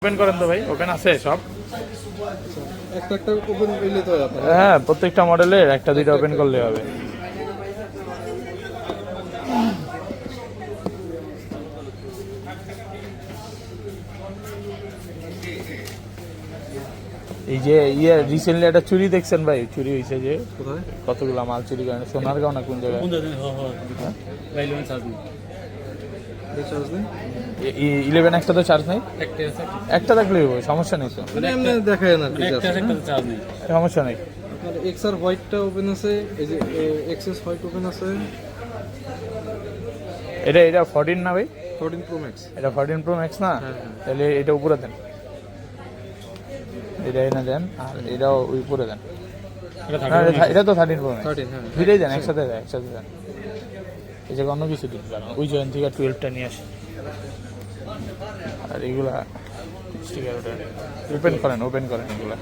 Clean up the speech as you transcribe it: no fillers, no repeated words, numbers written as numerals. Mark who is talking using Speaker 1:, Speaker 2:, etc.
Speaker 1: Open করেন তো ভাই, ওপেন আছে সব?
Speaker 2: একটা একটা ওপেন করলে তো আপনার
Speaker 1: হ্যাঁ, প্রত্যেকটা মডেলের একটা দুইটা ওপেন করলে হবে। এই যে রিসেন্টলি একটা চুরি দেখছেন ভাই? চুরি হয়েছে যে
Speaker 2: কোথায়
Speaker 1: কতগুলা মাল চুরি করেন সোনারগাঁও না কোন জায়গায়?
Speaker 2: চার্জ নেই
Speaker 1: 11 একটা তো চার্জ নেই, একটা থাকলেই হবে, সমস্যা নেই তো,
Speaker 2: মানে এমনি দেখায় না ঠিক আছে
Speaker 1: সমস্যা নেই।
Speaker 2: আপনার এক্সআর হোয়াইটটা ওপেন আছে, এই যে এক্সএস হোয়াইট ওপেন আছে,
Speaker 1: এটা 14 না ভাই?
Speaker 2: 14 প্রো ম্যাক্স।
Speaker 1: এটা 14 প্রো ম্যাক্স না?
Speaker 2: হ্যাঁ।
Speaker 1: তাহলে এটা উপরে দেন, এটা এনে দেন, আর এটাও ওই উপরে দেন। না, এটা তো 13 প্রো ম্যাক্স,
Speaker 2: 13 হ্যাঁ
Speaker 1: দুইটাই দেন একসাথে দেন, একসাথে দেন। এই যে অন্য কিছু দিন, ওই জয়েন্ট থেকে 12টা নিয়ে আসি। আর এগুলা স্টিকার ওপেন করেন এগুলা।